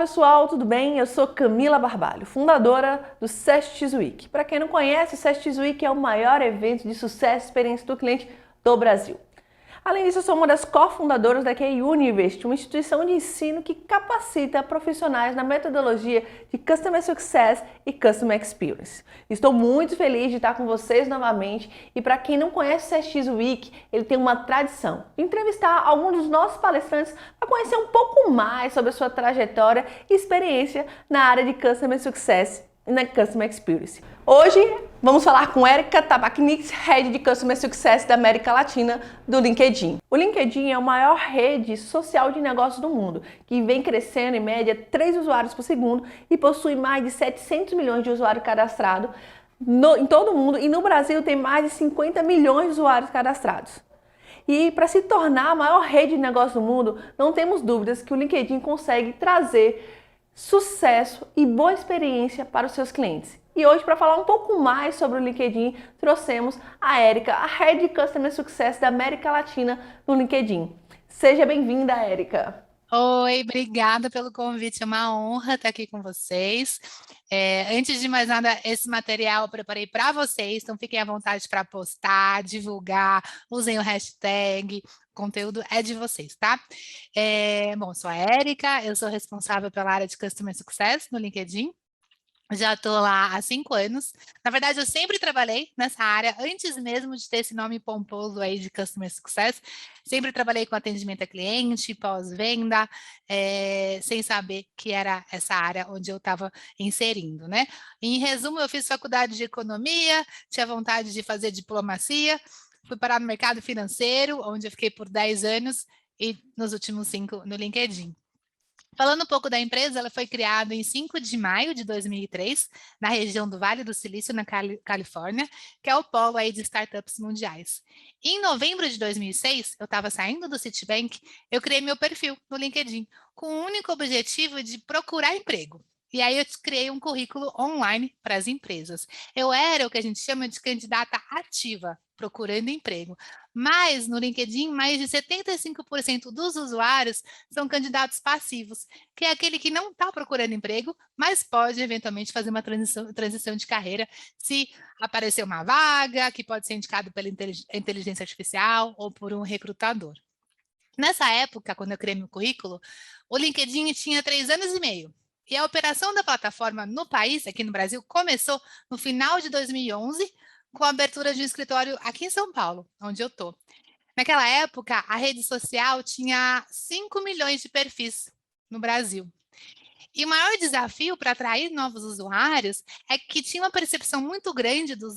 pessoal, tudo bem? Eu sou Camila Barbalho, fundadora do SEST Week. Para quem não conhece, o SEST Week é o maior evento de sucesso e experiência do cliente do Brasil. Além disso, eu sou uma das cofundadoras da QI University, uma instituição de ensino que capacita profissionais na metodologia de Customer Success e Customer Experience. Estou muito feliz de estar com vocês novamente e para quem não conhece o CX Week, ele tem uma tradição de entrevistar alguns dos nossos palestrantes para conhecer um pouco mais sobre a sua trajetória e experiência na área de Customer Success e na Customer Experience. Hoje vamos falar com Erika Tabachnick, Head de Customer Success da América Latina do LinkedIn. O LinkedIn é a maior rede social de negócios do mundo, que vem crescendo em média 3 usuários por segundo e possui mais de 700 milhões de usuários cadastrados em todo o mundo, e no Brasil tem mais de 50 milhões de usuários cadastrados. E para se tornar a maior rede de negócios do mundo, não temos dúvidas que o LinkedIn consegue trazer sucesso e boa experiência para os seus clientes. E hoje, para falar um pouco mais sobre o LinkedIn, trouxemos a Erika, a Head de Customer Success da América Latina no LinkedIn. Seja bem-vinda, Erika. Oi, obrigada pelo convite, é uma honra estar aqui com vocês. Antes de mais nada, esse material eu preparei para vocês, então fiquem à vontade para postar, divulgar, usem o hashtag, o conteúdo é de vocês, tá? Bom, sou a Erika, eu sou responsável pela área de Customer Success no LinkedIn. Já estou lá há 5 anos. Na verdade, eu sempre trabalhei nessa área, antes mesmo de ter esse nome pomposo aí de Customer Success. Sempre trabalhei com atendimento a cliente, pós-venda, sem saber que era essa área onde eu estava inserindo, né? Em resumo, eu fiz faculdade de economia, tinha vontade de fazer diplomacia, fui parar no mercado financeiro, onde eu fiquei por 10 anos, e nos últimos 5 no LinkedIn. Falando um pouco da empresa, ela foi criada em 5 de maio de 2003, na região do Vale do Silício, na Califórnia, que é o polo aí de startups mundiais. E em novembro de 2006, eu estava saindo do Citibank, eu criei meu perfil no LinkedIn, com o único objetivo de procurar emprego. E aí eu criei um currículo online para as empresas. Eu era o que a gente chama de candidata ativa, procurando emprego. Mas no LinkedIn, mais de 75% dos usuários são candidatos passivos, que é aquele que não está procurando emprego, mas pode eventualmente fazer uma transição de carreira se aparecer uma vaga, que pode ser indicado pela inteligência artificial ou por um recrutador. Nessa época, quando eu criei meu currículo, o LinkedIn tinha 3 anos e meio. E a operação da plataforma no país, aqui no Brasil, começou no final de 2011, com a abertura de um escritório aqui em São Paulo, onde eu estou. Naquela época, a rede social tinha 5 milhões de perfis no Brasil. E o maior desafio para atrair novos usuários é que tinha uma percepção muito grande do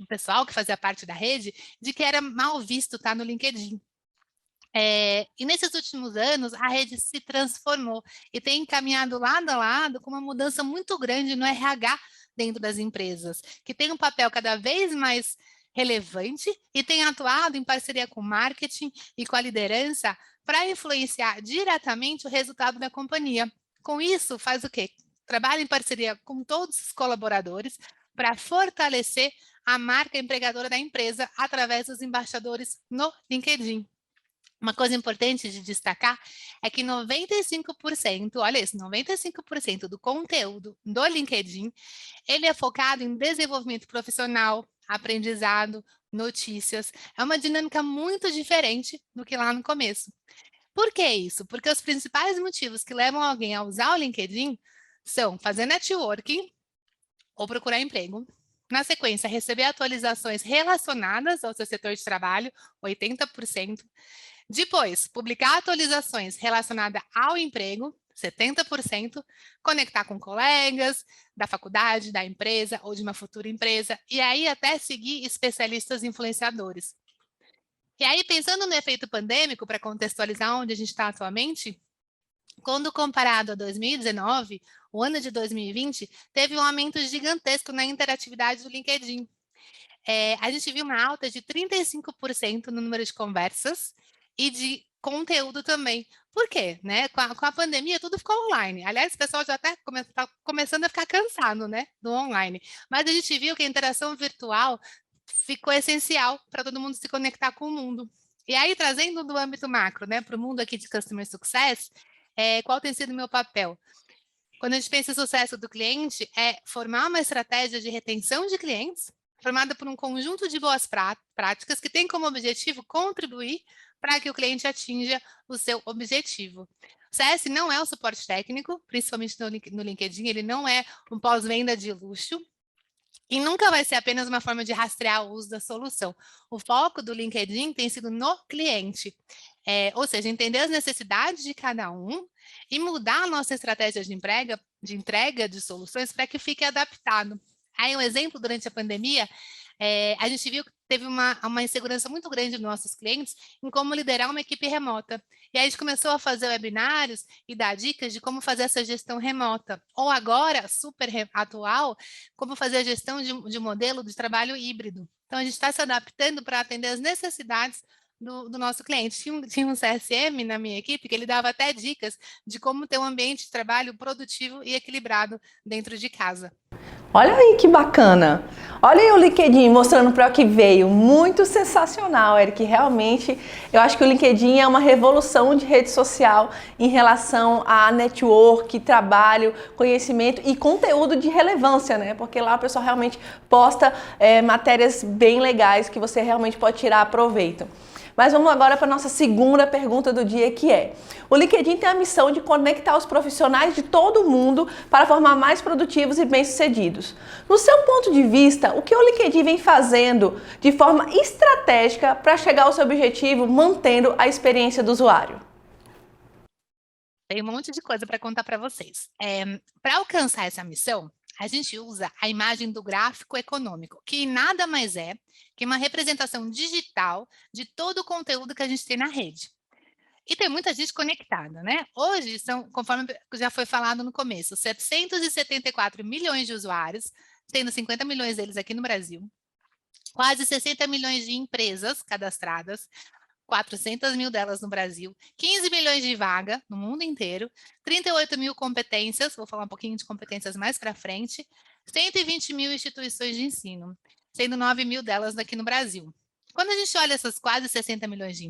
pessoal que fazia parte da rede de que era mal visto estar no LinkedIn. E nesses últimos anos, a rede se transformou e tem caminhado lado a lado com uma mudança muito grande no RH dentro das empresas, que tem um papel cada vez mais relevante e tem atuado em parceria com o marketing e com a liderança para influenciar diretamente o resultado da companhia. Com isso, faz o quê? Trabalha em parceria com todos os colaboradores para fortalecer a marca empregadora da empresa através dos embaixadores no LinkedIn. Uma coisa importante de destacar é que 95%, olha isso, 95% do conteúdo do LinkedIn, ele é focado em desenvolvimento profissional, aprendizado, notícias. É uma dinâmica muito diferente do que lá no começo. Por que isso? Porque os principais motivos que levam alguém a usar o LinkedIn são fazer networking ou procurar emprego. Na sequência, receber atualizações relacionadas ao seu setor de trabalho, 80%. Depois, publicar atualizações relacionadas ao emprego, 70%, conectar com colegas da faculdade, da empresa ou de uma futura empresa, e aí até seguir especialistas influenciadores. E aí, pensando no efeito pandêmico, para contextualizar onde a gente está atualmente, quando comparado a 2019, o ano de 2020 teve um aumento gigantesco na interatividade do LinkedIn. A gente viu uma alta de 35% no número de conversas e de conteúdo também. Por quê? Né? Com a pandemia, tudo ficou online. Aliás, o pessoal já até está começando a ficar cansado, né, do online. Mas a gente viu que a interação virtual ficou essencial para todo mundo se conectar com o mundo. E aí, trazendo do âmbito macro, né, para o mundo aqui de Customer Success, qual tem sido o meu papel? Quando a gente pensa em sucesso do cliente, é formar uma estratégia de retenção de clientes, formada por um conjunto de boas práticas que tem como objetivo contribuir para que o cliente atinja o seu objetivo. O CS não é o suporte técnico, principalmente no LinkedIn, ele não é um pós-venda de luxo, e nunca vai ser apenas uma forma de rastrear o uso da solução. O foco do LinkedIn tem sido no cliente, ou seja, entender as necessidades de cada um e mudar a nossa estratégia de entrega de soluções para que fique adaptado. Aí um exemplo, durante a pandemia, a gente viu que teve uma insegurança muito grande dos nossos clientes em como liderar uma equipe remota. E aí a gente começou a fazer webinários e dar dicas de como fazer essa gestão remota. Ou agora, super atual, como fazer a gestão de um modelo de trabalho híbrido. Então, a gente está se adaptando para atender as necessidades do nosso cliente. Tinha um CSM na minha equipe que ele dava até dicas de como ter um ambiente de trabalho produtivo e equilibrado dentro de casa. Olha aí que bacana! Olha aí o LinkedIn mostrando para o que veio. Muito sensacional, Eric. Realmente, eu acho que o LinkedIn é uma revolução de rede social em relação a network, trabalho, conhecimento e conteúdo de relevância, né? Porque lá o pessoal realmente posta matérias bem legais que você realmente pode tirar proveito. Mas vamos agora para a nossa segunda pergunta do dia, que é: o LinkedIn tem a missão de conectar os profissionais de todo o mundo para formar mais produtivos e bem-sucedidos. No seu ponto de vista, o que o LinkedIn vem fazendo de forma estratégica para chegar ao seu objetivo, mantendo a experiência do usuário? Tem um monte de coisa para contar para vocês. Para alcançar essa missão, a gente usa a imagem do gráfico econômico, que nada mais é que uma representação digital de todo o conteúdo que a gente tem na rede. E tem muita gente conectada, né? Hoje são, conforme já foi falado no começo, 774 milhões de usuários, tendo 50 milhões deles aqui no Brasil, quase 60 milhões de empresas cadastradas, 400 mil delas no Brasil, 15 milhões de vaga no mundo inteiro, 38 mil competências, vou falar um pouquinho de competências mais para frente, 120 mil instituições de ensino, sendo 9 mil delas aqui no Brasil. Quando a gente olha essas quase 60 milhões de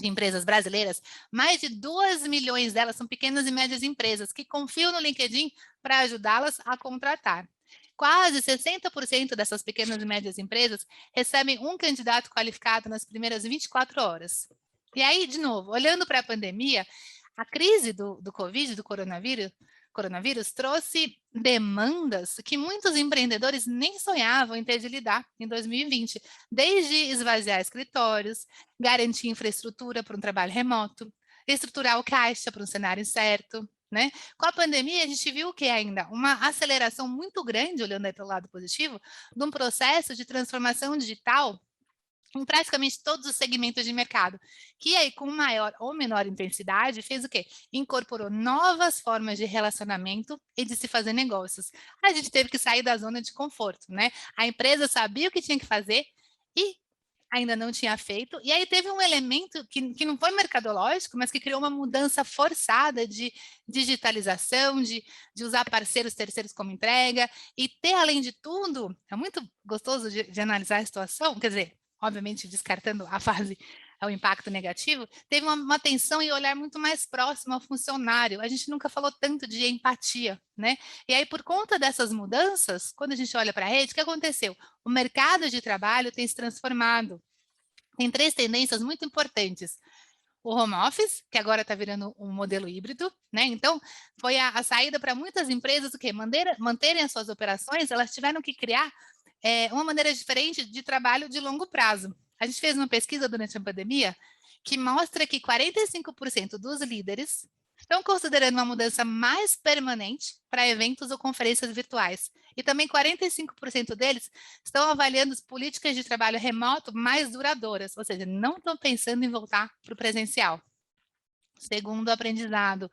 empresas brasileiras, mais de 2 milhões delas são pequenas e médias empresas que confiam no LinkedIn para ajudá-las a contratar. Quase 60% dessas pequenas e médias empresas recebem um candidato qualificado nas primeiras 24 horas. E aí, de novo, olhando para a pandemia, a crise do Covid, do coronavírus, trouxe demandas que muitos empreendedores nem sonhavam em ter de lidar em 2020, desde esvaziar escritórios, garantir infraestrutura para um trabalho remoto, estruturar o caixa para um cenário incerto, né? Com a pandemia, a gente viu que ainda uma aceleração muito grande, olhando aí pelo lado positivo, de um processo de transformação digital em praticamente todos os segmentos de mercado, que aí com maior ou menor intensidade fez o quê? Incorporou novas formas de relacionamento e de se fazer negócios. A gente teve que sair da zona de conforto, né? A empresa sabia o que tinha que fazer e ainda não tinha feito, e aí teve um elemento que não foi mercadológico, mas que criou uma mudança forçada de digitalização, de usar parceiros terceiros como entrega, e ter, além de tudo, é muito gostoso de analisar a situação, quer dizer, obviamente descartando a fase, o impacto negativo, teve uma atenção e olhar muito mais próximo ao funcionário. A gente nunca falou tanto de empatia, né? E aí, por conta dessas mudanças, quando a gente olha para a rede, o que aconteceu? O mercado de trabalho tem se transformado. Tem 3 tendências muito importantes. O home office, que agora está virando um modelo híbrido, né? Então, foi a saída para muitas empresas o quê? Manterem as suas operações, elas tiveram que criar uma maneira diferente de trabalho de longo prazo. A gente fez uma pesquisa durante a pandemia que mostra que 45% dos líderes estão considerando uma mudança mais permanente para eventos ou conferências virtuais. E também 45% deles estão avaliando as políticas de trabalho remoto mais duradouras, ou seja, não estão pensando em voltar para o presencial. Segundo aprendizado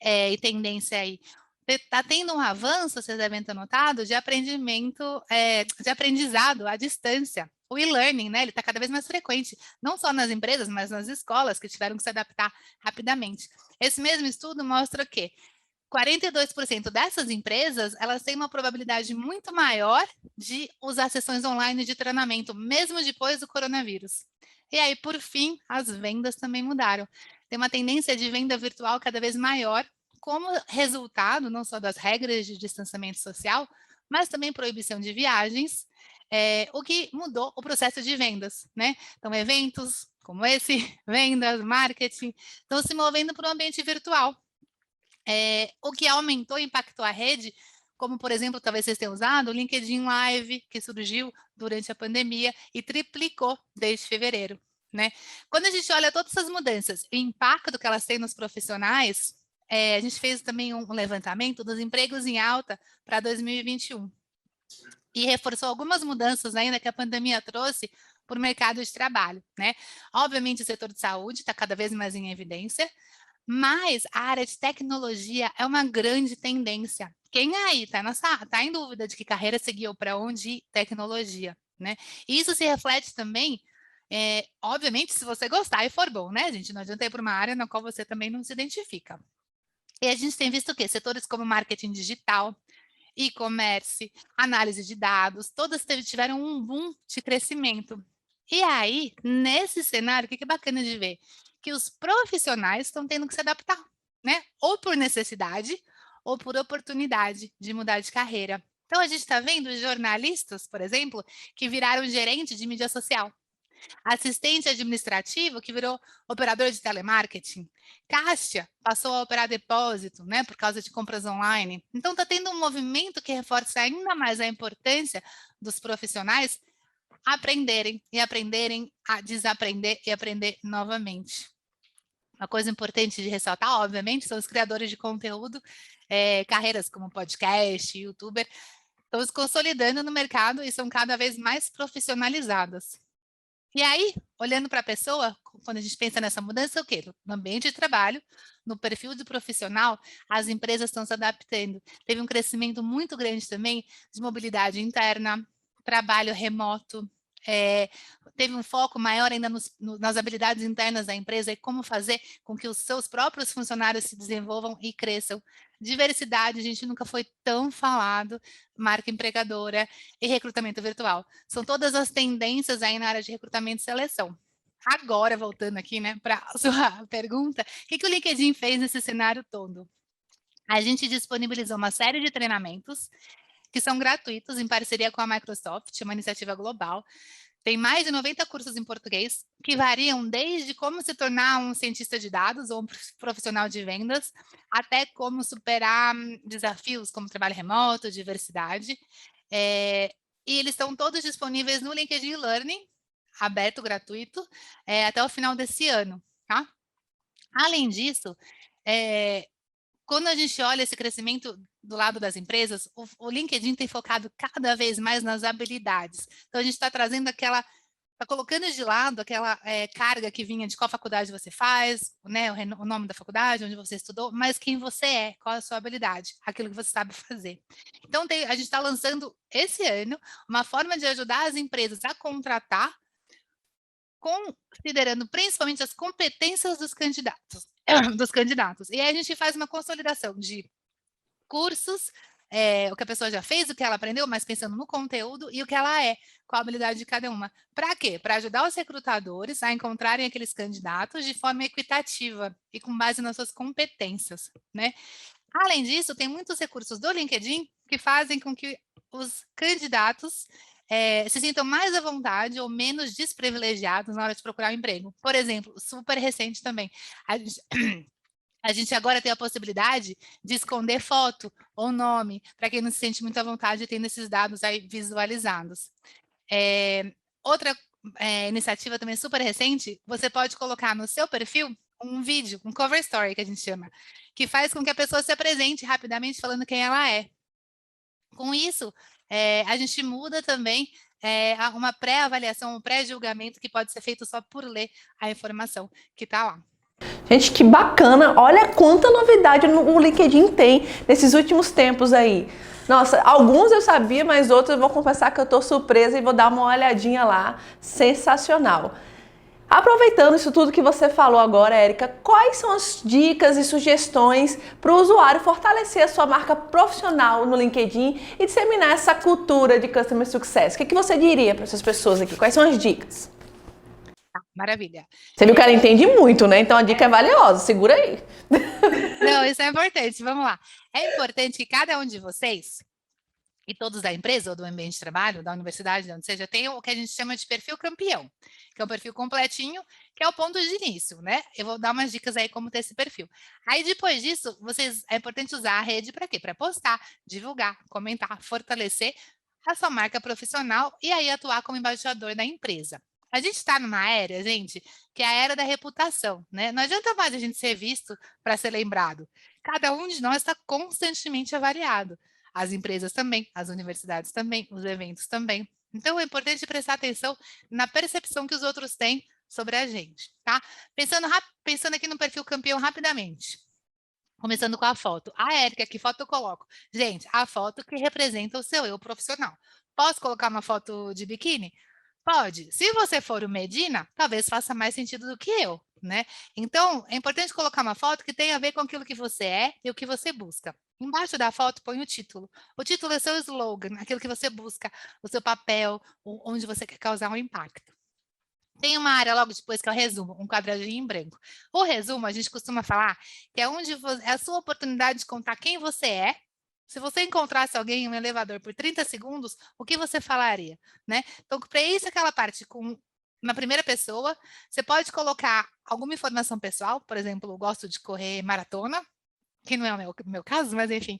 e tendência aí, está tendo um avanço, vocês devem ter notado, de aprendizado à distância. O e-learning, né, ele está cada vez mais frequente, não só nas empresas, mas nas escolas, que tiveram que se adaptar rapidamente. Esse mesmo estudo mostra que 42% dessas empresas, elas têm uma probabilidade muito maior de usar sessões online de treinamento, mesmo depois do coronavírus. E aí, por fim, as vendas também mudaram. tem uma tendência de venda virtual cada vez maior, como resultado não só das regras de distanciamento social, mas também proibição de viagens, o que mudou o processo de vendas, né? Então, eventos como esse, vendas, marketing, estão se movendo para o ambiente virtual. O que aumentou e impactou a rede, como, por exemplo, talvez vocês tenham usado o LinkedIn Live, que surgiu durante a pandemia e triplicou desde fevereiro, né? Quando a gente olha todas essas mudanças, o impacto que elas têm nos profissionais, a gente fez também um levantamento dos empregos em alta para 2021 e reforçou algumas mudanças ainda que a pandemia trouxe para o mercado de trabalho, né? Obviamente, o setor de saúde está cada vez mais em evidência, mas a área de tecnologia é uma grande tendência. Quem aí tá em dúvida de que carreira seguiu para onde ir? Tecnologia, né? E isso se reflete também, obviamente, se você gostar e for bom, né, gente? Não adianta ir para uma área na qual você também não se identifica. E a gente tem visto o quê? Setores como marketing digital, e-commerce, análise de dados, todas tiveram um boom de crescimento. E aí, nesse cenário, o que é bacana de ver? Que os profissionais estão tendo que se adaptar, né? Ou por necessidade, ou por oportunidade de mudar de carreira. Então, a gente está vendo jornalistas, por exemplo, que viraram gerente de mídia social. Assistente administrativo que virou operador de telemarketing. Caixa passou a operar depósito, né, por causa de compras online. Então, está tendo um movimento que reforça ainda mais a importância dos profissionais aprenderem a desaprender e aprender novamente. Uma coisa importante de ressaltar, obviamente, são os criadores de conteúdo, carreiras como podcast, youtuber, estão se consolidando no mercado e são cada vez mais profissionalizadas. E aí, olhando para a pessoa, quando a gente pensa nessa mudança, o quê? No ambiente de trabalho, no perfil do profissional, as empresas estão se adaptando. Teve um crescimento muito grande também de mobilidade interna, trabalho remoto, teve um foco maior ainda nas habilidades internas da empresa e como fazer com que os seus próprios funcionários se desenvolvam e cresçam. Diversidade, a gente nunca foi tão falado, marca empregadora e recrutamento virtual. São todas as tendências aí na área de recrutamento e seleção. Agora, voltando aqui, né, para a sua pergunta, o que o LinkedIn fez nesse cenário todo? A gente disponibilizou uma série de treinamentos que são gratuitos em parceria com a Microsoft, uma iniciativa global. Tem mais de 90 cursos em português que variam desde como se tornar um cientista de dados ou um profissional de vendas, até como superar desafios como trabalho remoto, diversidade. E eles estão todos disponíveis no LinkedIn Learning, aberto, gratuito, até o final desse ano, tá? Além disso, quando a gente olha esse crescimento do lado das empresas, o LinkedIn tem focado cada vez mais nas habilidades. Então, a gente está trazendo está colocando de lado aquela carga que vinha de qual faculdade você faz, né, o nome da faculdade, onde você estudou, mas quem você é, qual a sua habilidade, aquilo que você sabe fazer. Então, a gente está lançando esse ano uma forma de ajudar as empresas a contratar, considerando principalmente as competências dos candidatos. E aí a gente faz uma consolidação de cursos, o que a pessoa já fez, o que ela aprendeu, mas pensando no conteúdo e o que ela é, qual a habilidade de cada uma. Para quê? Para ajudar os recrutadores a encontrarem aqueles candidatos de forma equitativa e com base nas suas competências, né? Além disso, tem muitos recursos do LinkedIn que fazem com que os candidatos se sintam mais à vontade ou menos desprivilegiados na hora de procurar um emprego. Por exemplo, super recente também, a gente agora tem a possibilidade de esconder foto ou nome, para quem não se sente muito à vontade tendo esses dados aí visualizados. Outra iniciativa também super recente, você pode colocar no seu perfil um vídeo, um cover story que a gente chama, que faz com que a pessoa se apresente rapidamente falando quem ela é. Com isso, a gente muda também uma pré-avaliação, um pré-julgamento que pode ser feito só por ler a informação que está lá. Gente, que bacana! Olha quanta novidade o LinkedIn tem nesses últimos tempos aí. Nossa, alguns eu sabia, mas outros eu vou confessar que eu estou surpresa e vou dar uma olhadinha lá. Sensacional! Aproveitando isso tudo que você falou agora, Érica, quais são as dicas e sugestões para o usuário fortalecer a sua marca profissional no LinkedIn e disseminar essa cultura de Customer Success? O que você diria para essas pessoas aqui? Quais são as dicas? Maravilha. Você viu que ela entende muito, né? Então a dica é valiosa, segura aí. Não, isso é importante, vamos lá. É importante que cada um de vocês, e todos da empresa, ou do ambiente de trabalho, da universidade, de onde seja, tenham o que a gente chama de perfil campeão, que é um perfil completinho, que é o ponto de início, né? Eu vou dar umas dicas aí como ter esse perfil. Aí, depois disso, é importante usar a rede para quê? Para postar, divulgar, comentar, fortalecer a sua marca profissional e aí atuar como embaixador da empresa. A gente está numa era, gente, que é a era da reputação, né? Não adianta mais a gente ser visto para ser lembrado. Cada um de nós está constantemente avaliado. As empresas também, as universidades também, os eventos também. Então, é importante prestar atenção na percepção que os outros têm sobre a gente, tá? Pensando aqui no perfil campeão rapidamente. Começando com a foto. A Érica, que foto eu coloco? Gente, a foto que representa o seu eu profissional. Posso colocar uma foto de biquíni? Pode. Se você for o Medina, talvez faça mais sentido do que eu, né? Então, é importante colocar uma foto que tenha a ver com aquilo que você é e o que você busca. Embaixo da foto, põe o título. O título é seu slogan, aquilo que você busca, o seu papel, onde você quer causar um impacto. Tem uma área logo depois que é o resumo, um quadradinho em branco. O resumo, a gente costuma falar que é onde é a sua oportunidade de contar quem você é. Se você encontrasse alguém em um elevador por 30 segundos, o que você falaria, né? Então, preencha aquela parte na primeira pessoa. Você pode colocar alguma informação pessoal, por exemplo, eu gosto de correr maratona, que não é o meu caso, mas enfim,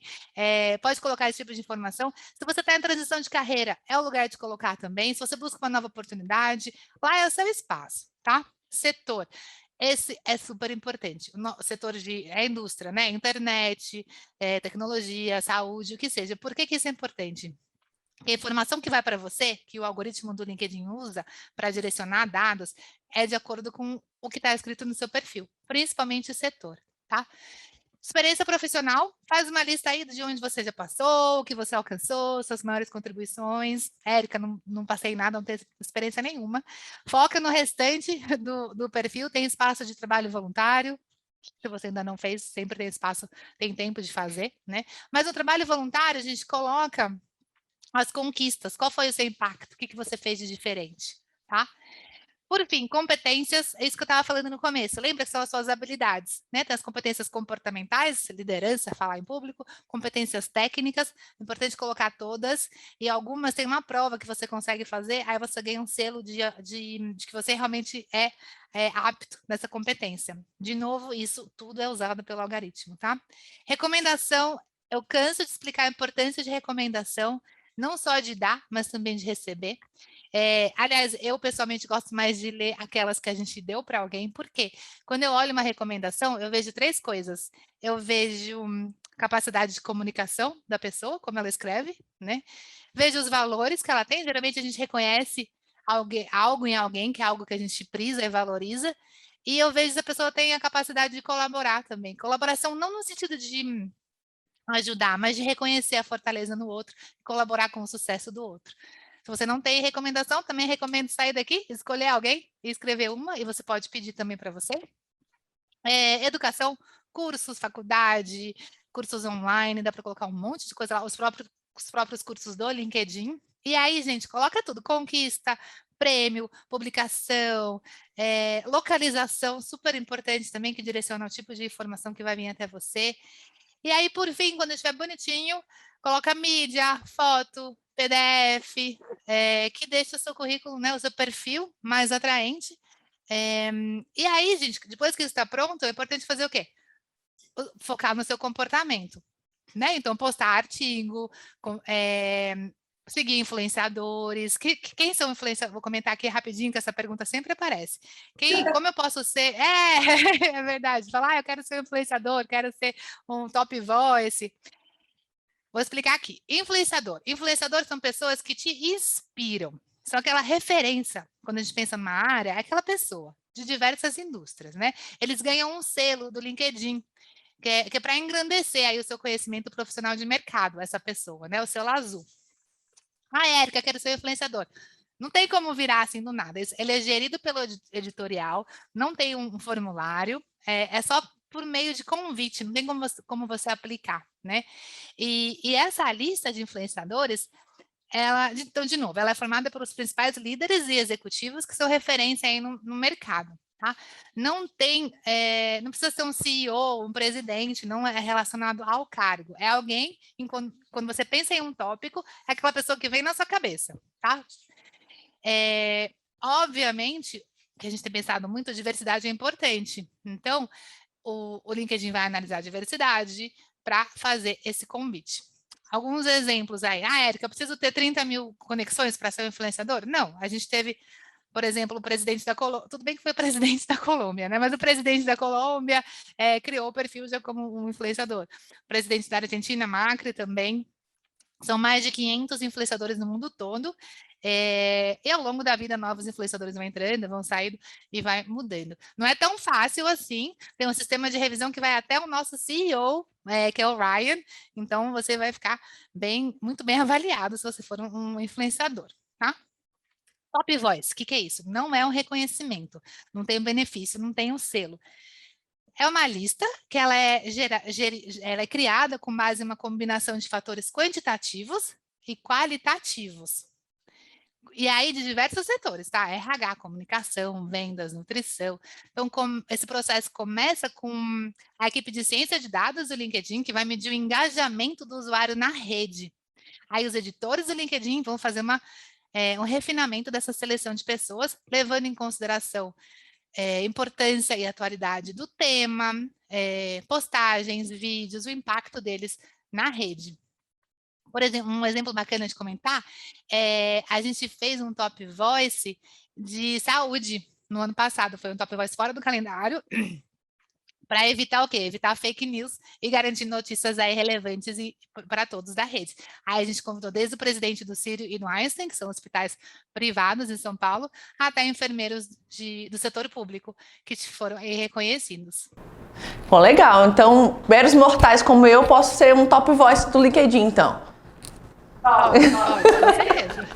pode colocar esse tipo de informação. Se você está em transição de carreira, é o lugar de colocar também. Se você busca uma nova oportunidade, lá é o seu espaço, tá? Setor. Esse é super importante. O setor é indústria, né? Internet, tecnologia, saúde, o que seja. Por que isso é importante? Porque a informação que vai para você, que o algoritmo do LinkedIn usa para direcionar dados, é de acordo com o que está escrito no seu perfil, principalmente o setor, tá? Experiência profissional, faz uma lista aí de onde você já passou, o que você alcançou, suas maiores contribuições. Érica, não passei nada, não tenho experiência nenhuma. Foca no restante do perfil, tem espaço de trabalho voluntário. Se você ainda não fez, sempre tem espaço, tem tempo de fazer, né? Mas no trabalho voluntário, a gente coloca as conquistas. Qual foi o seu impacto? O que você fez de diferente, tá? Por fim, competências, é isso que eu estava falando no começo. Lembra que são as suas habilidades, né? Tem as competências comportamentais, liderança, falar em público, competências técnicas, importante colocar todas, e algumas tem uma prova que você consegue fazer, aí você ganha um selo de que você realmente é apto nessa competência. De novo, isso tudo é usado pelo algoritmo, tá? Recomendação, eu canso de explicar a importância de recomendação, não só de dar, mas também de receber. Aliás, eu pessoalmente gosto mais de ler aquelas que a gente deu para alguém, porque quando eu olho uma recomendação, eu vejo três coisas. Eu vejo capacidade de comunicação da pessoa, como ela escreve, né? Vejo os valores que ela tem, geralmente a gente reconhece algo em alguém, que é algo que a gente prisa e valoriza, e eu vejo se a pessoa tem a capacidade de colaborar também. Colaboração não no sentido de ajudar, mas de reconhecer a fortaleza no outro, colaborar com o sucesso do outro. Se você não tem recomendação, também recomendo sair daqui, escolher alguém e escrever uma, e você pode pedir também para você. Educação, cursos, faculdade, cursos online, dá para colocar um monte de coisa lá, os próprios cursos do LinkedIn. E aí, gente, coloca tudo, conquista, prêmio, publicação, localização, super importante também, que direciona o tipo de informação que vai vir até você. E aí, por fim, quando estiver bonitinho, coloca mídia, foto, PDF, que deixa o seu currículo, né, o seu perfil mais atraente. E aí, gente, depois que isso está pronto, é importante fazer o quê? Focar no seu comportamento, né? Então, postar artigo, seguir influenciadores. Quem são influenciadores? Vou comentar aqui rapidinho, que essa pergunta sempre aparece. Como eu posso ser? É verdade. Falar, eu quero ser um influenciador, quero ser um top voice. Vou explicar aqui. Influenciador. Influenciadores são pessoas que te inspiram. São aquela referência, quando a gente pensa numa área, é aquela pessoa de diversas indústrias, né? Eles ganham um selo do LinkedIn, que é para engrandecer aí o seu conhecimento profissional de mercado, essa pessoa, né? O selo azul. Érica, quero ser influenciador. Não tem como virar assim do nada. Ele é gerido pelo editorial, não tem um formulário, é só por meio de convite, não tem como você aplicar, né? E essa lista de influenciadores Então, de novo, ela é formada pelos principais líderes e executivos que são referência aí no mercado. Tá? Não precisa ser um CEO, um presidente, não é relacionado ao cargo. É alguém, quando você pensa em um tópico, é aquela pessoa que vem na sua cabeça. Tá? Obviamente, que a gente tem pensado muito, a diversidade é importante. Então, o LinkedIn vai analisar a diversidade para fazer esse convite. Alguns exemplos aí. Érica, eu preciso ter 30 mil conexões para ser um influenciador? Não, a gente teve, por exemplo, o presidente da Colômbia, tudo bem que foi o presidente da Colômbia, né? Mas o presidente da Colômbia criou o perfil já como um influenciador. O presidente da Argentina, Macri, também. São mais de 500 influenciadores no mundo todo. E ao longo da vida, novos influenciadores vão entrando, vão saindo e vai mudando. Não é tão fácil assim. Tem um sistema de revisão que vai até o nosso CEO, que é o Ryan. Então, você vai ficar muito bem avaliado se você for um influenciador, tá? Top Voice, o que é isso? Não é um reconhecimento, não tem um benefício, não tem um selo. É uma lista que ela é criada com base em uma combinação de fatores quantitativos e qualitativos. E aí de diversos setores, tá? RH, comunicação, vendas, nutrição. Então, esse processo começa com a equipe de ciência de dados do LinkedIn, que vai medir o engajamento do usuário na rede. Aí os editores do LinkedIn vão fazer um refinamento dessa seleção de pessoas, levando em consideração importância e atualidade do tema, postagens, vídeos, o impacto deles na rede. Por exemplo, um exemplo bacana de comentar, a gente fez um Top Voice de saúde no ano passado, foi um Top Voice fora do calendário, para evitar o quê? Evitar fake news e garantir notícias aí relevantes para todos da rede. Aí a gente convidou desde o presidente do Sírio e do Einstein, que são hospitais privados em São Paulo, até enfermeiros do setor público, que foram aí reconhecidos. Bom, legal. Então, meros mortais como eu, posso ser um top voice do LinkedIn, então. Pode, com certeza.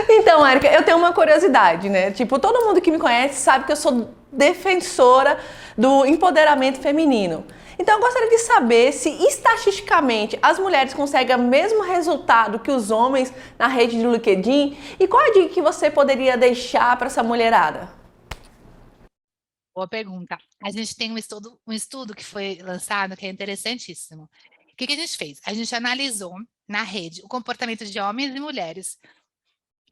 Então, Érica, eu tenho uma curiosidade, né? Tipo, todo mundo que me conhece sabe que eu sou defensora do empoderamento feminino. Então, eu gostaria de saber se, estatisticamente, as mulheres conseguem o mesmo resultado que os homens na rede do LinkedIn. E qual a dica que você poderia deixar para essa mulherada? Boa pergunta. A gente tem um estudo que foi lançado que é interessantíssimo. O que a gente fez? A gente analisou na rede o comportamento de homens e mulheres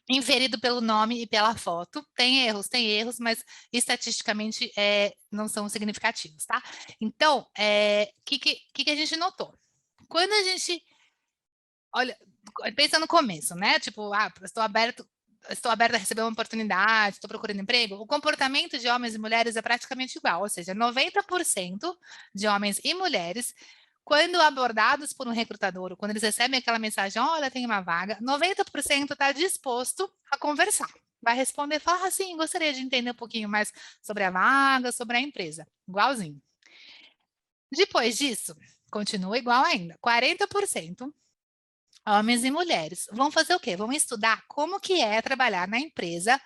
inferido pelo nome e pela foto. Tem erros, mas estatisticamente não são significativos, tá? Então, o que a gente notou? Quando a gente olha, pensa no começo, né? Tipo, estou aberta a receber uma oportunidade, estou procurando emprego. O comportamento de homens e mulheres é praticamente igual, ou seja, 90% de homens e mulheres, quando abordados por um recrutador, ou quando eles recebem aquela mensagem, olha, tem uma vaga, 90% está disposto a conversar. Vai responder e falar assim, gostaria de entender um pouquinho mais sobre a vaga, sobre a empresa. Igualzinho. Depois disso, continua igual ainda. 40% homens e mulheres vão fazer o quê? Vão estudar como que é trabalhar na empresa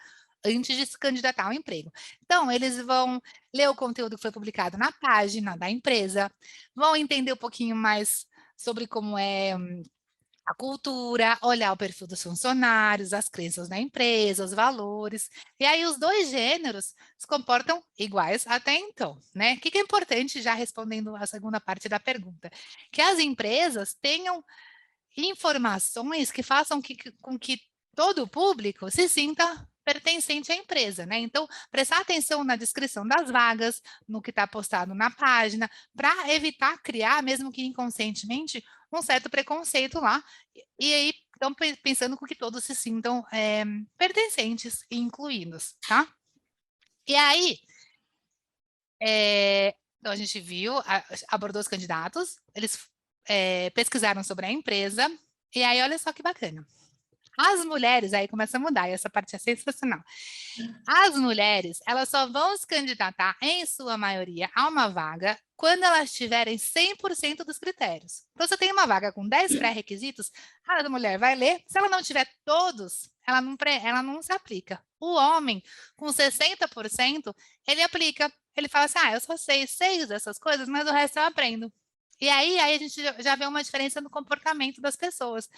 antes de se candidatar ao emprego. Então, eles vão ler o conteúdo que foi publicado na página da empresa, vão entender um pouquinho mais sobre como é a cultura, olhar o perfil dos funcionários, as crenças da empresa, os valores. E aí os dois gêneros se comportam iguais até então, né? O que é importante, já respondendo a segunda parte da pergunta? Que as empresas tenham informações que façam com que todo o público se sinta pertencente à empresa, né? Então, prestar atenção na descrição das vagas, no que está postado na página, para evitar criar, mesmo que inconscientemente, um certo preconceito lá. E aí, estão pensando com que todos se sintam pertencentes e incluídos, tá? E aí, então a gente viu, abordou os candidatos, eles pesquisaram sobre a empresa, e aí olha só que bacana. As mulheres, aí começa a mudar, e essa parte é sensacional. As mulheres, elas só vão se candidatar, em sua maioria, a uma vaga quando elas tiverem 100% dos critérios. Então, se tem uma vaga com 10 pré-requisitos, a mulher vai ler, se ela não tiver todos, ela não se aplica. O homem, com 60%, ele aplica. Ele fala assim, eu só sei 6 dessas coisas, mas o resto eu aprendo. E aí a gente já vê uma diferença no comportamento das pessoas.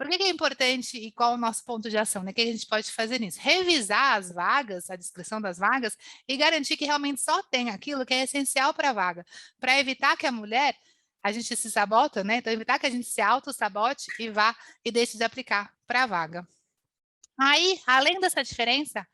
Por que é importante e qual o nosso ponto de ação, né? O que a gente pode fazer nisso? Revisar as vagas, a descrição das vagas e garantir que realmente só tem aquilo que é essencial para a vaga, para evitar que a mulher, a gente se sabota, né? Então, evitar que a gente se auto-sabote e vá e deixe de aplicar para a vaga. Aí, além dessa diferença,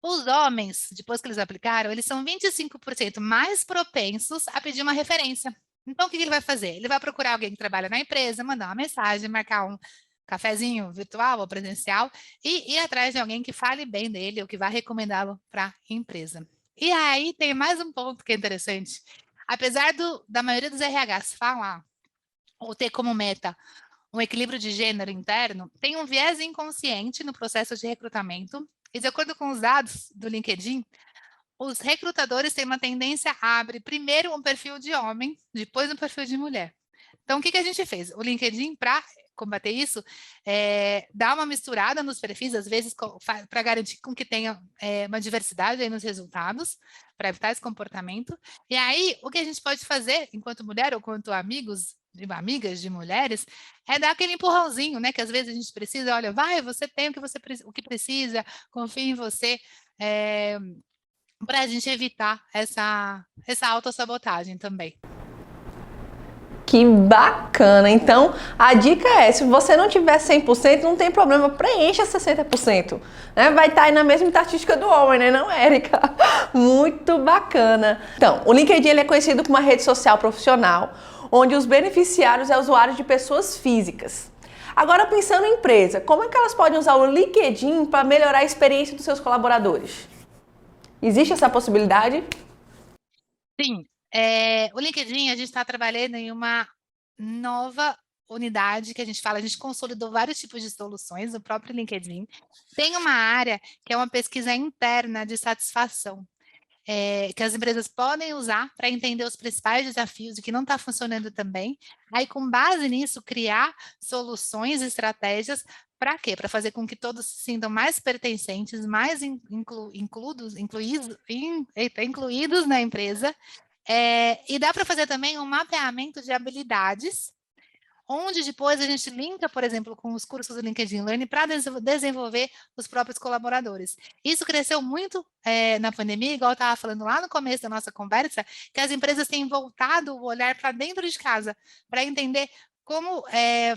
os homens, depois que eles aplicaram, eles são 25% mais propensos a pedir uma referência. Então, o que ele vai fazer? Ele vai procurar alguém que trabalha na empresa, mandar uma mensagem, marcar um cafezinho virtual ou presencial e ir atrás de alguém que fale bem dele ou que vá recomendá-lo para a empresa. E aí tem mais um ponto que é interessante. Apesar da maioria dos RHs falar ou ter como meta um equilíbrio de gênero interno, tem um viés inconsciente no processo de recrutamento. E de acordo com os dados do LinkedIn, os recrutadores têm uma tendência a abrir primeiro um perfil de homem, depois um perfil de mulher. Então, o que a gente fez? O LinkedIn, para combater isso, dá uma misturada nos perfis, às vezes, para garantir com que tenha uma diversidade aí nos resultados, para evitar esse comportamento. E aí, o que a gente pode fazer, enquanto mulher ou quanto amigas de mulheres, é dar aquele empurrãozinho, né? Que às vezes a gente precisa, olha, vai, você tem o que precisa, confia em você, para a gente evitar essa autossabotagem também. Que bacana! Então, a dica é, se você não tiver 100%, não tem problema, preencha 60%. Né? Vai estar aí na mesma estatística do homem, né? Não, Érica? Muito bacana. Então, o LinkedIn ele é conhecido como uma rede social profissional, onde os beneficiários são usuários de pessoas físicas. Agora, pensando em empresa, como é que elas podem usar o LinkedIn para melhorar a experiência dos seus colaboradores? Existe essa possibilidade? Sim, o LinkedIn, a gente está trabalhando em uma nova unidade que a gente consolidou vários tipos de soluções no próprio LinkedIn. Tem uma área que é uma pesquisa interna de satisfação, que as empresas podem usar para entender os principais desafios e que não está funcionando também. Aí, com base nisso, criar soluções e estratégias para quê? Para fazer com que todos se sintam mais pertencentes, mais incluídos na empresa. E dá para fazer também um mapeamento de habilidades, onde depois a gente linka, por exemplo, com os cursos do LinkedIn Learning para desenvolver os próprios colaboradores. Isso cresceu muito na pandemia, igual eu estava falando lá no começo da nossa conversa, que as empresas têm voltado o olhar para dentro de casa, para entender como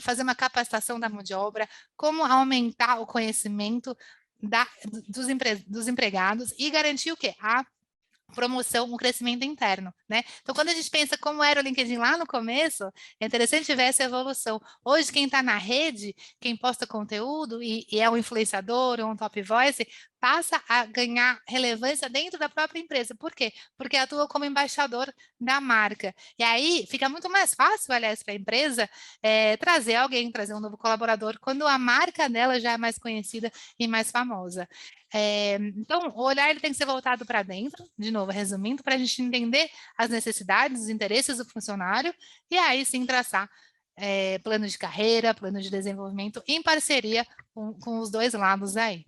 fazer uma capacitação da mão de obra, como aumentar o conhecimento dos empregados e garantir o quê? A promoção, um crescimento interno, né? Então, quando a gente pensa como era o LinkedIn lá no começo, é interessante ver essa evolução. Hoje, quem está na rede, quem posta conteúdo e é um influenciador ou um top voice, passa a ganhar relevância dentro da própria empresa. Por quê? Porque atua como embaixador da marca. E aí, fica muito mais fácil, aliás, para a empresa trazer um novo colaborador, quando a marca dela já é mais conhecida e mais famosa. Então, o olhar ele tem que ser voltado para dentro, de novo, resumindo, para a gente entender as necessidades, os interesses do funcionário e aí sim traçar plano de carreira, plano de desenvolvimento em parceria com os dois lados aí.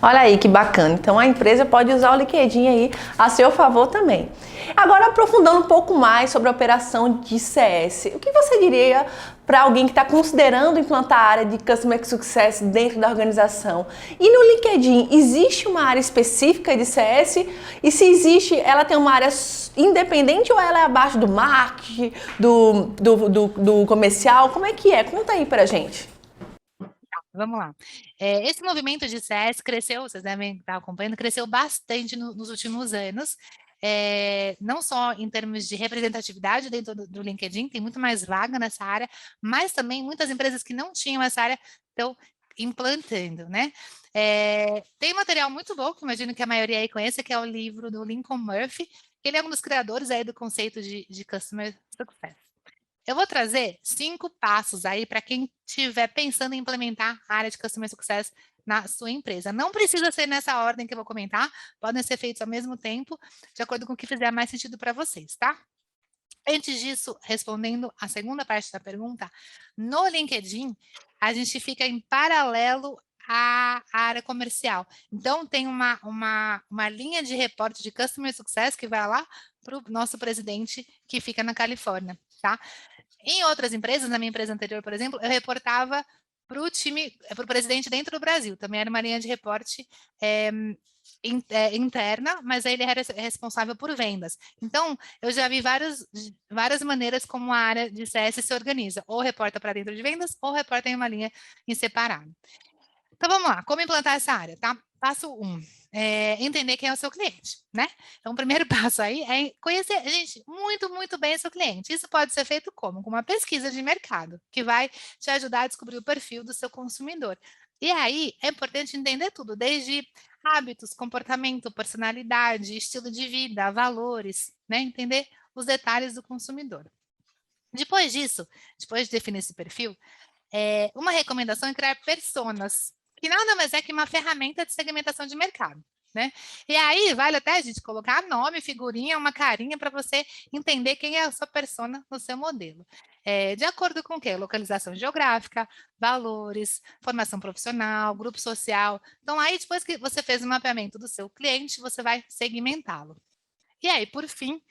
Olha aí que bacana. Então a empresa pode usar o LinkedIn aí a seu favor também. Agora aprofundando um pouco mais sobre a operação de CS, o que você diria para alguém que está considerando implantar a área de Customer Success dentro da organização? E no LinkedIn, existe uma área específica de CS? E se existe, ela tem uma área independente ou ela é abaixo do marketing, do comercial? Como é que é? Conta aí pra gente. Vamos lá. Esse movimento de CS cresceu, vocês devem estar acompanhando, cresceu bastante nos últimos anos, não só em termos de representatividade dentro do LinkedIn, tem muito mais vaga nessa área, mas também muitas empresas que não tinham essa área estão implantando, né? Tem material muito bom, que imagino que a maioria aí conheça, que é o livro do Lincoln Murphy, que ele é um dos criadores aí do conceito de Customer Success. Eu vou trazer 5 passos aí para quem estiver pensando em implementar a área de Customer Success na sua empresa. Não precisa ser nessa ordem que eu vou comentar, podem ser feitos ao mesmo tempo, de acordo com o que fizer mais sentido para vocês, tá? Antes disso, respondendo a segunda parte da pergunta, no LinkedIn, a gente fica em paralelo à área comercial. Então, tem uma linha de reporte de Customer Success que vai lá para o nosso presidente que fica na Califórnia, tá? Em outras empresas, na minha empresa anterior, por exemplo, eu reportava para o time, para o presidente dentro do Brasil. Também era uma linha de reporte interna, mas aí ele era responsável por vendas. Então, eu já vi várias maneiras como a área de CS se organiza. Ou reporta para dentro de vendas, ou reporta em uma linha em separado. Então, vamos lá. Como implantar essa área, tá? Passo 1, entender quem é o seu cliente, né? Então, o primeiro passo aí é conhecer, gente, muito bem o seu cliente. Isso pode ser feito como? Com uma pesquisa de mercado, que vai te ajudar a descobrir o perfil do seu consumidor. E aí, é importante entender tudo, desde hábitos, comportamento, personalidade, estilo de vida, valores, né? Entender os detalhes do consumidor. Depois disso, depois de definir esse perfil, uma recomendação é criar personas, que nada mais é que uma ferramenta de segmentação de mercado, né? E aí vale até a gente colocar nome, figurinha, uma carinha para você entender quem é a sua persona no seu modelo. De acordo com o quê? Localização geográfica, valores, formação profissional, grupo social. Então, aí depois que você fez o mapeamento do seu cliente, você vai segmentá-lo. E aí, por fim,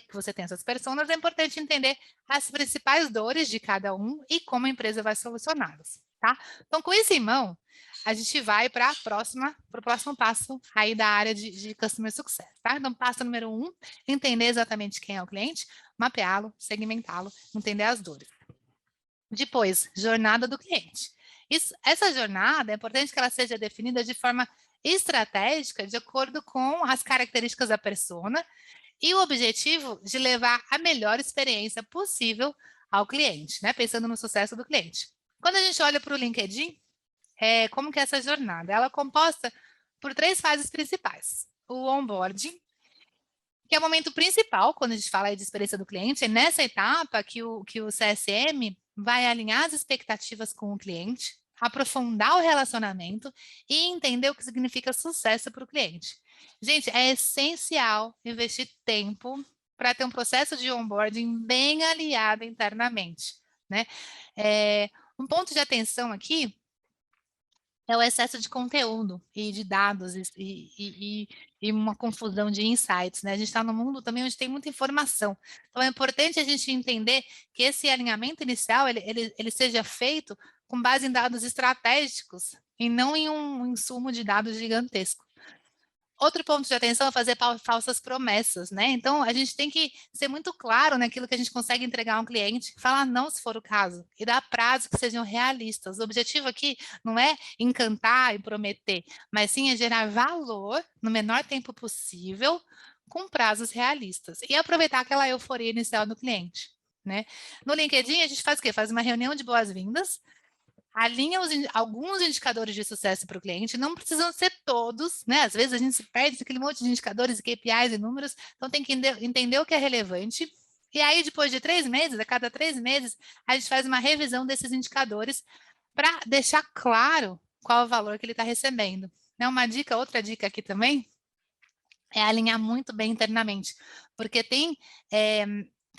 que você tem essas personas, é importante entender as principais dores de cada um e como a empresa vai solucioná-las, tá? Então, com isso em mão, a gente vai para o próximo passo aí da área de Customer Success, tá? Então, passo número 1, entender exatamente quem é o cliente, mapeá-lo, segmentá-lo, entender as dores. Depois, jornada do cliente. Essa jornada é importante que ela seja definida de forma estratégica, de acordo com as características da persona e o objetivo de levar a melhor experiência possível ao cliente, né? Pensando no sucesso do cliente. Quando a gente olha para o LinkedIn, como que é essa jornada? Ela é composta por 3 fases principais. O onboarding, que é o momento principal quando a gente fala de experiência do cliente, é nessa etapa que o CSM vai alinhar as expectativas com o cliente, aprofundar o relacionamento e entender o que significa sucesso para o cliente. Gente, é essencial investir tempo para ter um processo de onboarding bem alinhado internamente, né? Um ponto de atenção aqui é o excesso de conteúdo e de dados e uma confusão de insights, né? A gente está num mundo também onde tem muita informação. Então, é importante a gente entender que esse alinhamento inicial, ele seja feito com base em dados estratégicos e não em um insumo de dados gigantesco. Outro ponto de atenção é fazer falsas promessas, né? Então, a gente tem que ser muito claro naquilo que a gente consegue entregar a um cliente, falar não se for o caso, e dar prazos que sejam realistas. O objetivo aqui não é encantar e prometer, mas sim é gerar valor no menor tempo possível, com prazos realistas. E aproveitar aquela euforia inicial do cliente, né? No LinkedIn, a gente faz o quê? Faz uma reunião de boas-vindas, alinha alguns indicadores de sucesso para o cliente, não precisam ser todos, né? Às vezes a gente se perde naquele monte de indicadores e KPIs e números, então tem que entender o que é relevante. E aí, depois de 3 meses, a cada 3 meses, a gente faz uma revisão desses indicadores para deixar claro qual é o valor que ele está recebendo. Né? Outra dica aqui também, é alinhar muito bem internamente, porque tem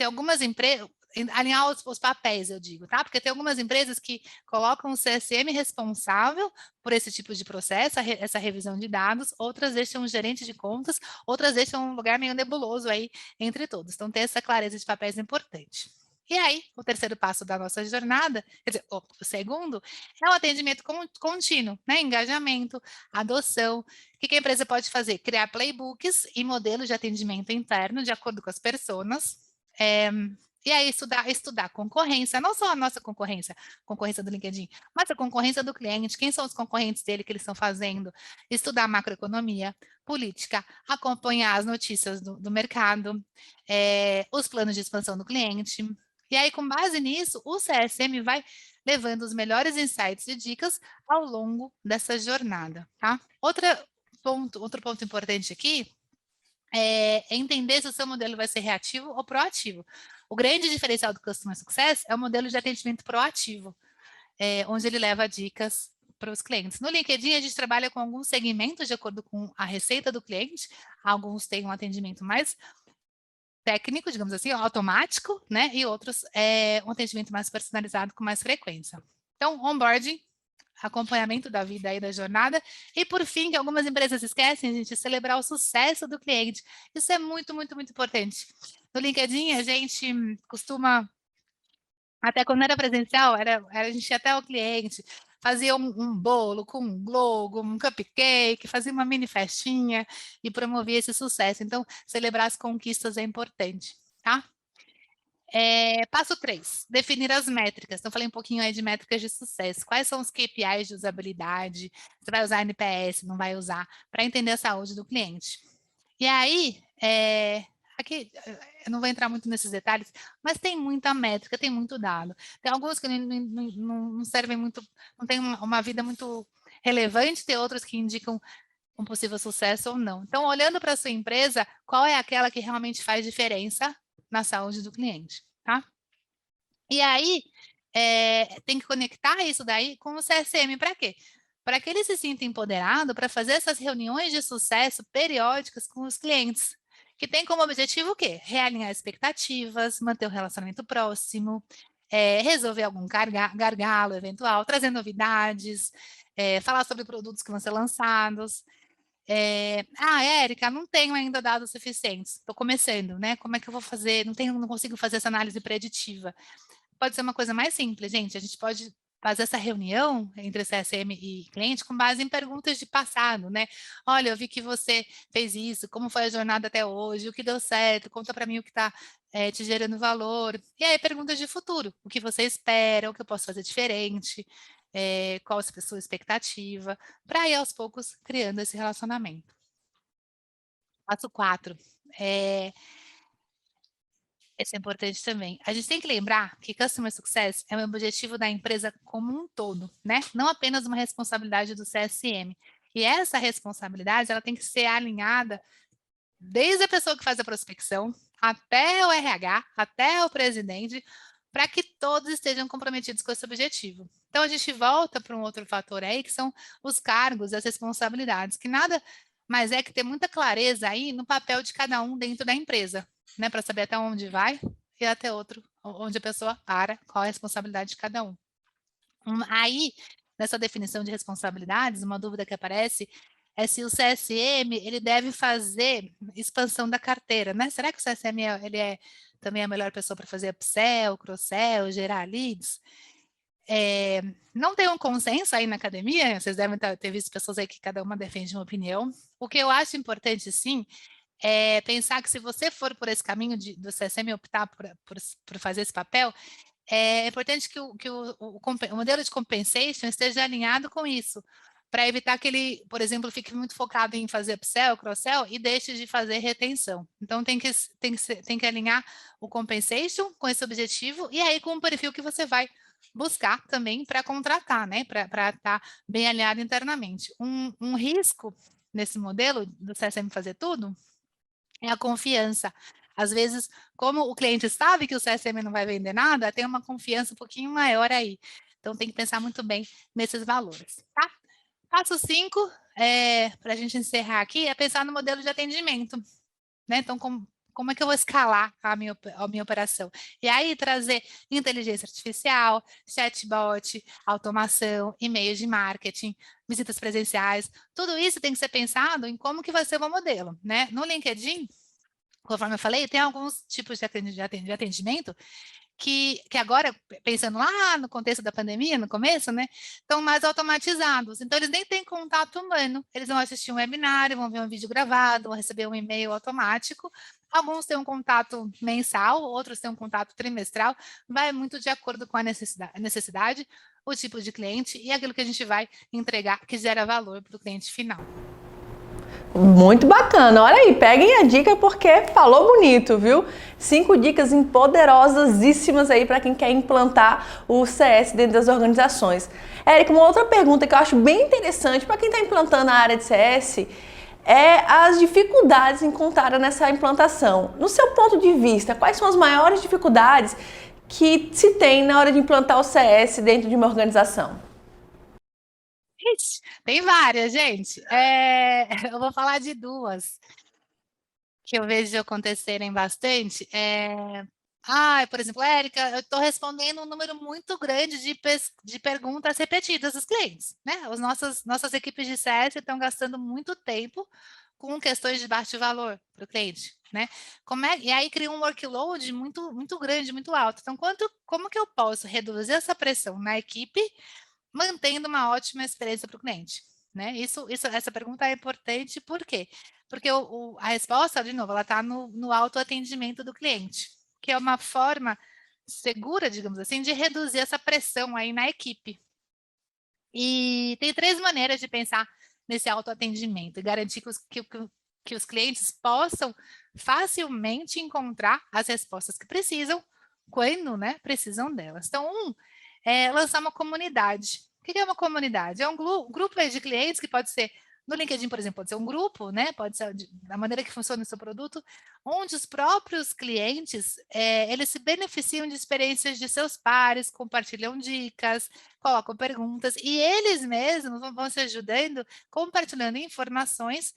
algumas empresas, alinhar os papéis, eu digo, tá? Porque tem algumas empresas que colocam o CSM responsável por esse tipo de processo, essa revisão de dados, outras deixam um gerente de contas, outras deixam um lugar meio nebuloso aí entre todos. Então, ter essa clareza de papéis é importante. E aí, o terceiro passo da nossa jornada, quer dizer, o segundo, é o atendimento contínuo, né? Engajamento, adoção. O que a empresa pode fazer? Criar playbooks e modelos de atendimento interno, de acordo com as personas. E aí, estudar concorrência, não só a nossa concorrência do LinkedIn, mas a concorrência do cliente, quem são os concorrentes dele, que eles estão fazendo, estudar macroeconomia, política, acompanhar as notícias do mercado, os planos de expansão do cliente. E aí, com base nisso, o CSM vai levando os melhores insights e dicas ao longo dessa jornada, tá? Outro ponto importante aqui é entender se o seu modelo vai ser reativo ou proativo. O grande diferencial do Customer Success é o modelo de atendimento proativo, onde ele leva dicas para os clientes. No LinkedIn, a gente trabalha com alguns segmentos de acordo com a receita do cliente, alguns têm um atendimento mais técnico, digamos assim, automático, né? E outros um atendimento mais personalizado com mais frequência. Então, onboarding, acompanhamento da vida e da jornada. E, por fim, que algumas empresas esquecem, gente, celebrar o sucesso do cliente. Isso é muito importante. No LinkedIn, a gente costuma Até quando era presencial, a gente ia até o cliente, fazia um bolo com um logo, um cupcake, fazia uma mini festinha e promovia esse sucesso. Então, celebrar as conquistas é importante, tá? Passo 3, definir as métricas. Então, falei um pouquinho aí de métricas de sucesso. Quais são os KPIs de usabilidade? Você vai usar NPS, não vai usar, para entender a saúde do cliente. E aí, aqui, eu não vou entrar muito nesses detalhes, mas tem muita métrica, tem muito dado. Tem alguns que não servem muito, não tem uma vida muito relevante, tem outros que indicam um possível sucesso ou não. Então, olhando para a sua empresa, qual é aquela que realmente faz diferença na saúde do cliente, tá? E aí, tem que conectar isso daí com o CSM para quê? Para que ele se sinta empoderado para fazer essas reuniões de sucesso periódicas com os clientes, que tem como objetivo o quê? Realinhar expectativas, manter o relacionamento próximo, resolver algum gargalo eventual, trazer novidades, falar sobre produtos que vão ser lançados. Érica, não tenho ainda dados suficientes, estou começando, né? Como é que eu vou fazer? Não consigo fazer essa análise preditiva. Pode ser uma coisa mais simples, gente. A gente pode fazer essa reunião entre CSM e cliente com base em perguntas de passado, né? Olha, eu vi que você fez isso, como foi a jornada até hoje, o que deu certo, conta para mim o que está te gerando valor. E aí, perguntas de futuro, o que você espera, o que eu posso fazer diferente, qual a sua expectativa, para ir aos poucos criando esse relacionamento. Passo 4. Esse é importante também. A gente tem que lembrar que Customer Success é um objetivo da empresa como um todo, né? Não apenas uma responsabilidade do CSM. E essa responsabilidade, ela tem que ser alinhada desde a pessoa que faz a prospecção, até o RH, até o presidente, para que todos estejam comprometidos com esse objetivo. Então, a gente volta para um outro fator aí, que são os cargos, as responsabilidades, que nada mais é que ter muita clareza aí no papel de cada um dentro da empresa, né, para saber até onde vai e até outro, onde a pessoa para, qual é a responsabilidade de cada um. Aí, nessa definição de responsabilidades, uma dúvida que aparece é se o CSM ele deve fazer expansão da carteira, né? Será que o CSM ele é também a melhor pessoa para fazer upsell, cross-sell, gerar leads? Não tem um consenso aí na academia, vocês devem ter visto pessoas aí que cada uma defende uma opinião. O que eu acho importante, sim, é pensar que se você for por esse caminho do CSM optar por fazer esse papel, é importante que o modelo de compensation esteja alinhado com isso, para evitar que ele, por exemplo, fique muito focado em fazer upsell, cross-sell e deixe de fazer retenção. Então, tem que alinhar o compensation com esse objetivo e aí com o perfil que você vai buscar também para contratar, né? Para estar bem alinhado internamente. Um risco nesse modelo do CSM fazer tudo é a confiança. Às vezes, como o cliente sabe que o CSM não vai vender nada, tem uma confiança um pouquinho maior aí. Então, tem que pensar muito bem nesses valores, tá? Passo 5, para a gente encerrar aqui, é pensar no modelo de atendimento, né? Então, como é que eu vou escalar a minha operação? E aí, trazer inteligência artificial, chatbot, automação, e-mails de marketing, visitas presenciais, tudo isso tem que ser pensado em como que vai ser o meu modelo, né? No LinkedIn, conforme eu falei, tem alguns tipos de atendimento que agora, pensando lá no contexto da pandemia, no começo, né, estão mais automatizados. Então, eles nem têm contato humano. Eles vão assistir um webinário, vão ver um vídeo gravado, vão receber um e-mail automático. Alguns têm um contato mensal, outros têm um contato trimestral. Vai muito de acordo com a necessidade, o tipo de cliente e aquilo que a gente vai entregar que gera valor para o cliente final. Muito bacana. Olha aí, peguem a dica porque falou bonito, viu? 5 dicas poderosíssimas aí para quem quer implantar o CS dentro das organizações. Érica, uma outra pergunta que eu acho bem interessante para quem está implantando a área de CS é as dificuldades encontradas nessa implantação. No seu ponto de vista, quais são as maiores dificuldades que se tem na hora de implantar o CS dentro de uma organização? Tem várias, gente. Eu vou falar de duas que eu vejo acontecerem bastante. Por exemplo, Érica, eu estou respondendo um número muito grande de perguntas repetidas dos clientes, né? Nossas equipes de CS estão gastando muito tempo com questões de baixo valor para o cliente, né? E aí cria um workload muito grande, muito alto. Então, como que eu posso reduzir essa pressão na equipe, mantendo uma ótima experiência para o cliente? Né? Essa pergunta é importante, por quê? Porque a resposta, de novo, ela está no autoatendimento do cliente, que é uma forma segura, digamos assim, de reduzir essa pressão aí na equipe. E tem 3 maneiras de pensar nesse autoatendimento e garantir que os clientes possam facilmente encontrar as respostas que precisam, quando, né, precisam delas. Então, é lançar uma comunidade. O que é uma comunidade? É um grupo de clientes que pode ser, no LinkedIn, por exemplo, pode ser um grupo, né? Pode ser da maneira que funciona o seu produto, onde os próprios clientes, eles se beneficiam de experiências de seus pares, compartilham dicas, colocam perguntas, e eles mesmos vão se ajudando, compartilhando informações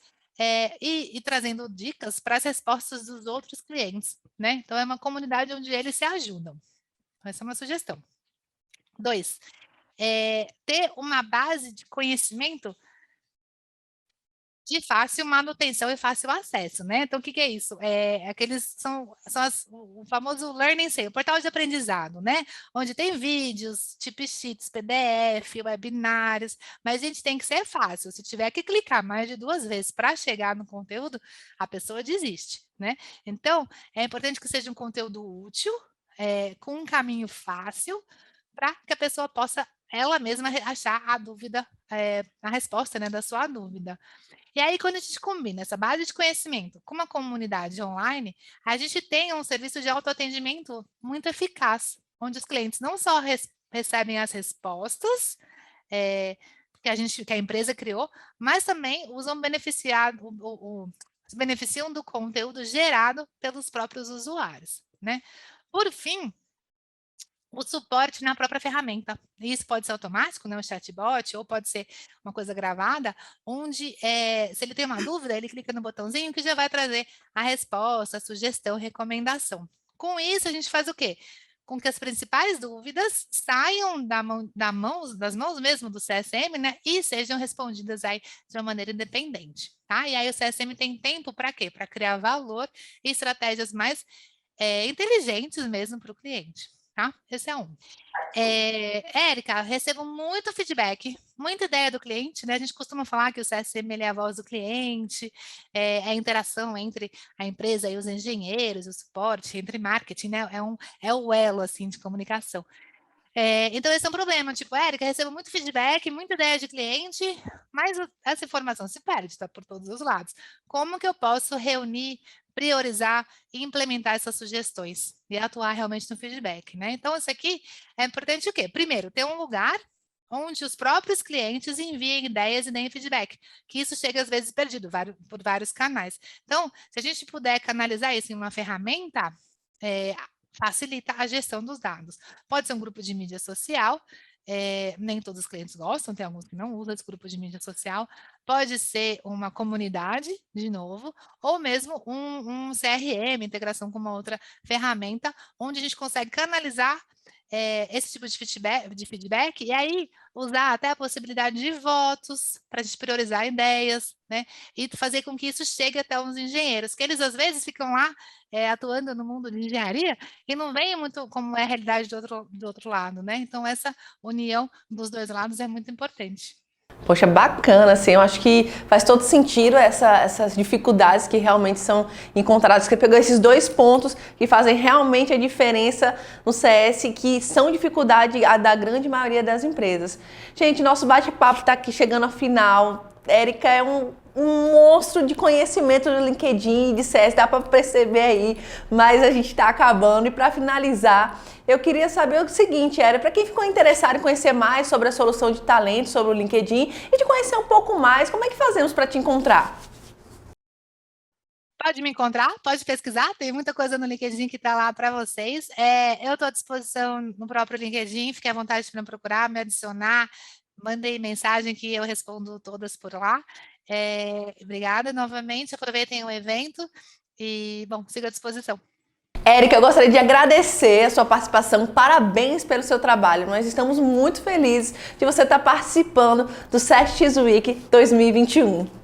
e trazendo dicas para as respostas dos outros clientes, né? Então, é uma comunidade onde eles se ajudam. Essa é uma sugestão. 2, ter uma base de conhecimento de fácil manutenção e fácil acesso, né? Então, o que é isso? O famoso Learning Center, o portal de aprendizado, né? Onde tem vídeos, tip sheets, PDF, webinários, mas a gente tem que ser fácil. Se tiver que clicar mais de 2 vezes para chegar no conteúdo, a pessoa desiste, né? Então, é importante que seja um conteúdo útil, com um caminho fácil, para que a pessoa possa ela mesma achar a dúvida, a resposta, né, da sua dúvida. E aí, quando a gente combina essa base de conhecimento com uma comunidade online, a gente tem um serviço de autoatendimento muito eficaz, onde os clientes não só recebem as respostas que a empresa criou, mas também se beneficiam do conteúdo gerado pelos próprios usuários, né? Por fim, o suporte na própria ferramenta. Isso pode ser automático, né, um chatbot, ou pode ser uma coisa gravada, onde, se ele tem uma dúvida, ele clica no botãozinho que já vai trazer a resposta, a sugestão, recomendação. Com isso, a gente faz o quê? Com que as principais dúvidas saiam das mãos mesmo do CSM, né, e sejam respondidas aí de uma maneira independente, tá? E aí o CSM tem tempo para quê? Para criar valor e estratégias mais inteligentes mesmo para o cliente. Tá? Esse é um. Érica, recebo muito feedback, muita ideia do cliente, né? A gente costuma falar que o CSM ele é a voz do cliente, é a interação entre a empresa e os engenheiros, o suporte, entre marketing, né? É o elo, assim, de comunicação. Então, esse é um problema. Tipo, Érica, recebo muito feedback, muita ideia de cliente, mas essa informação se perde, tá por todos os lados. Como que eu posso reunir, priorizar e implementar essas sugestões e atuar realmente no feedback, né? Então, isso aqui é importante o quê? Primeiro, ter um lugar onde os próprios clientes enviem ideias e deem feedback, que isso chega às vezes perdido por vários canais. Então, se a gente puder canalizar isso em uma ferramenta, facilita a gestão dos dados. Pode ser um grupo de mídia social, nem todos os clientes gostam, tem alguns que não usam esse grupo de mídia social, pode ser uma comunidade, de novo, ou mesmo um CRM, integração com uma outra ferramenta, onde a gente consegue canalizar esse tipo de feedback, e aí usar até a possibilidade de votos para a gente priorizar ideias, né? E fazer com que isso chegue até os engenheiros, que eles às vezes ficam lá atuando no mundo de engenharia e não veem muito como é a realidade do outro lado, né? Então, essa união dos 2 lados é muito importante. Poxa, bacana, assim, eu acho que faz todo sentido essas dificuldades que realmente são encontradas. Você pegou esses 2 pontos que fazem realmente a diferença no CS, que são dificuldade da grande maioria das empresas. Gente, nosso bate-papo está aqui chegando ao final. Érica é um monstro de conhecimento do LinkedIn e de CS, dá para perceber aí, mas a gente está acabando. E para finalizar, eu queria saber o seguinte, Érica, para quem ficou interessado em conhecer mais sobre a solução de talento, sobre o LinkedIn e de conhecer um pouco mais, como é que fazemos para te encontrar? Pode me encontrar, pode pesquisar, tem muita coisa no LinkedIn que está lá para vocês. Eu estou à disposição no próprio LinkedIn, fique à vontade para me procurar, me adicionar, mandei mensagem que eu respondo todas por lá. Obrigada novamente, aproveitem o evento e, bom, sigo à disposição. Érica, eu gostaria de agradecer a sua participação, parabéns pelo seu trabalho. Nós estamos muito felizes de você estar participando do CES X Week 2021.